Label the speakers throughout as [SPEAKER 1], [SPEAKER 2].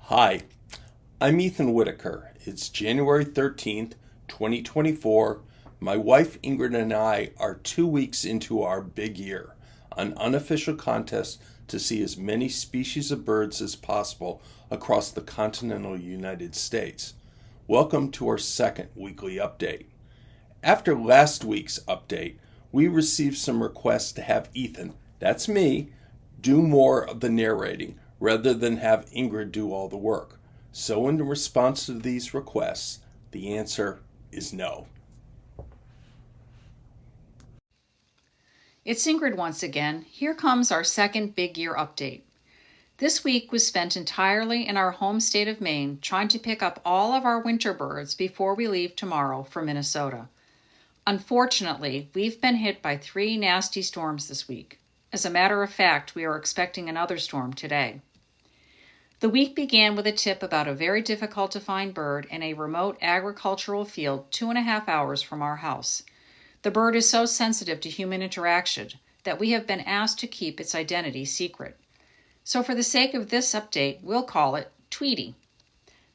[SPEAKER 1] Hi, I'm Ethan Whitaker. It's January 13th, 2024. My wife Ingrid and I are 2 weeks into our big year, an unofficial contest to see as many species of birds as possible across the continental United States. Welcome to our second weekly update. After last week's update, we received some requests to have Ethan, that's me, do more of the narrating rather than have Ingrid do all the work. So, in response to these requests, the answer is no.
[SPEAKER 2] It's Ingrid once again. Here comes our second big year update. This week was spent entirely in our home state of Maine trying to pick up all of our winter birds before we leave tomorrow for Minnesota. Unfortunately, we've been hit by 3 nasty storms this week. As a matter of fact, we are expecting another storm today. The week began with a tip about a very difficult to find bird in a remote agricultural field 2.5 hours from our house. The bird is so sensitive to human interaction that we have been asked to keep its identity secret. So for the sake of this update, we'll call it Tweety.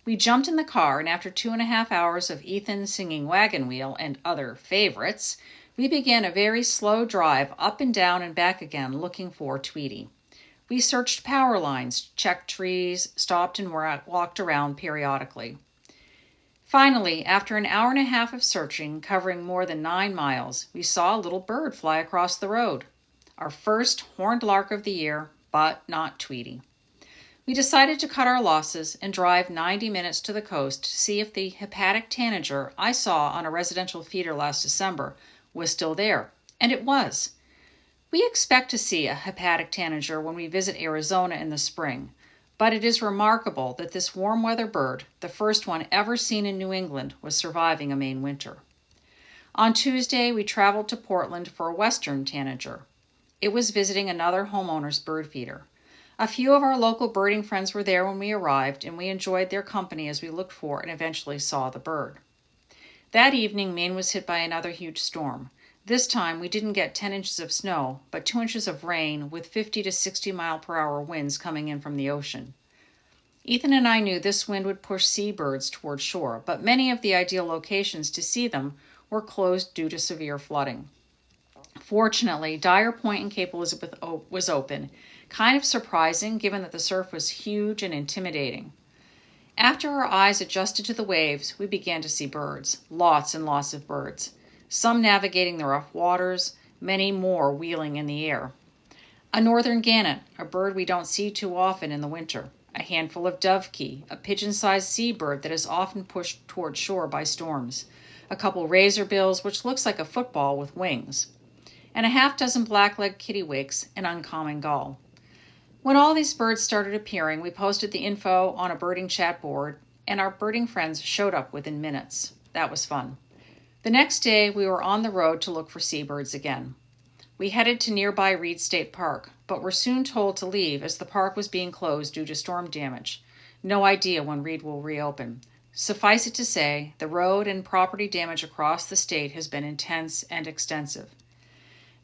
[SPEAKER 2] We jumped in the car, and after 2.5 hours of Ethan singing Wagon Wheel and other favorites, we began a very slow drive up and down and back again looking for Tweety. We searched power lines, checked trees, stopped and walked around periodically. Finally, after an hour and a half of searching, covering more than 9 miles, we saw a little bird fly across the road. Our first horned lark of the year, but not Tweety. We decided to cut our losses and drive 90 minutes to the coast to see if the hepatic tanager I saw on a residential feeder last December was still there, and it was. We expect to see a hepatic tanager when we visit Arizona in the spring, but it is remarkable that this warm weather bird, the first one ever seen in New England, was surviving a Maine winter. On Tuesday, we traveled to Portland for a western tanager. It was visiting another homeowner's bird feeder. A few of our local birding friends were there when we arrived, and we enjoyed their company as we looked for and eventually saw the bird. That evening, Maine was hit by another huge storm. This time, we didn't get 10 inches of snow, but 2 inches of rain with 50 to 60 mile per hour winds coming in from the ocean. Ethan and I knew this wind would push seabirds toward shore, but many of the ideal locations to see them were closed due to severe flooding. Fortunately, Dyer Point in Cape Elizabeth was open, kind of surprising given that the surf was huge and intimidating. After our eyes adjusted to the waves, we began to see birds, lots and lots of birds. Some navigating the rough waters, many more wheeling in the air. A northern gannet, a bird we don't see too often in the winter. A handful of dovekie, a pigeon-sized seabird that is often pushed toward shore by storms. A couple razorbills, which looks like a football with wings. And a half-dozen black-legged kittiwakes, an uncommon gull. When all these birds started appearing, we posted the info on a birding chat board, and our birding friends showed up within minutes. That was fun. The next day, we were on the road to look for seabirds again. We headed to nearby Reed State Park, but were soon told to leave as the park was being closed due to storm damage. No idea when Reed will reopen. Suffice it to say, the road and property damage across the state has been intense and extensive.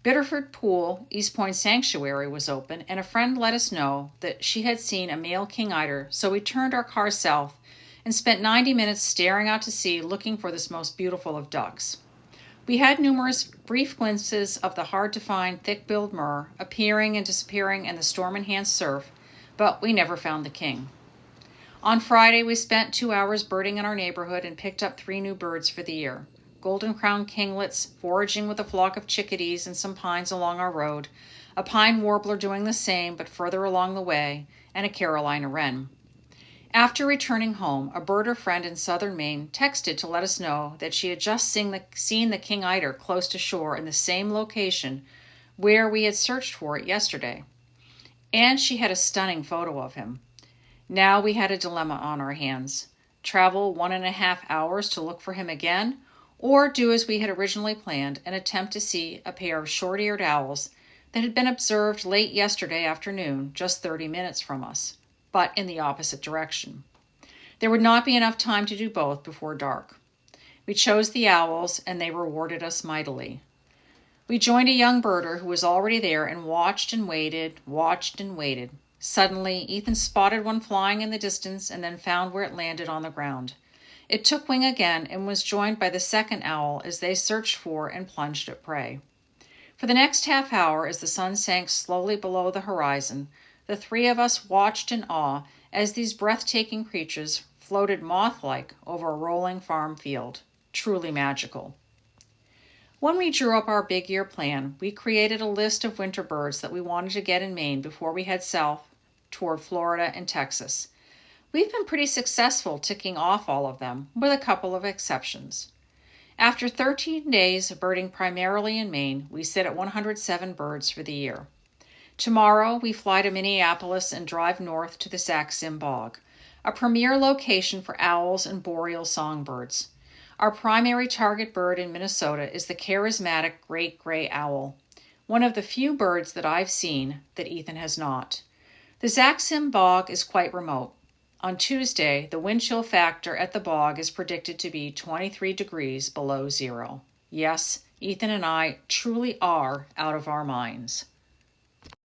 [SPEAKER 2] Bitterford Pool, East Point Sanctuary, was open, and a friend let us know that she had seen a male king eider, so we turned our car south and spent 90 minutes staring out to sea looking for this most beautiful of ducks. We had numerous brief glimpses of the hard-to-find thick-billed murre appearing and disappearing in the storm-enhanced surf, but we never found the king. On Friday, we spent 2 hours birding in our neighborhood and picked up 3 new birds for the year. Golden-crowned kinglets foraging with a flock of chickadees and some pines along our road, a pine warbler doing the same but further along the way, and a Carolina wren. After returning home, a birder friend in southern Maine texted to let us know that she had just seen the king eider close to shore in the same location where we had searched for it yesterday. And she had a stunning photo of him. Now we had a dilemma on our hands. Travel 1.5 hours to look for him again, or do as we had originally planned and attempt to see a pair of short-eared owls that had been observed late yesterday afternoon, just 30 minutes from us, but in the opposite direction. There would not be enough time to do both before dark. We chose the owls, and they rewarded us mightily. We joined a young birder who was already there and watched and waited. Suddenly, Ethan spotted one flying in the distance and then found where it landed on the ground. It took wing again and was joined by the second owl as they searched for and plunged at prey. For the next half hour, as the sun sank slowly below the horizon, the three of us watched in awe as these breathtaking creatures floated moth-like over a rolling farm field. Truly magical. When we drew up our big year plan, we created a list of winter birds that we wanted to get in Maine before we head south toward Florida and Texas. We've been pretty successful ticking off all of them, with a couple of exceptions. After 13 days of birding primarily in Maine, we sit at 107 birds for the year. Tomorrow, we fly to Minneapolis and drive north to the Sax-Zim Bog, a premier location for owls and boreal songbirds. Our primary target bird in Minnesota is the charismatic great gray owl, one of the few birds that I've seen that Ethan has not. The Sax-Zim Bog is quite remote. On Tuesday, the wind chill factor at the bog is predicted to be 23 degrees below zero. Yes, Ethan and I truly are out of our minds.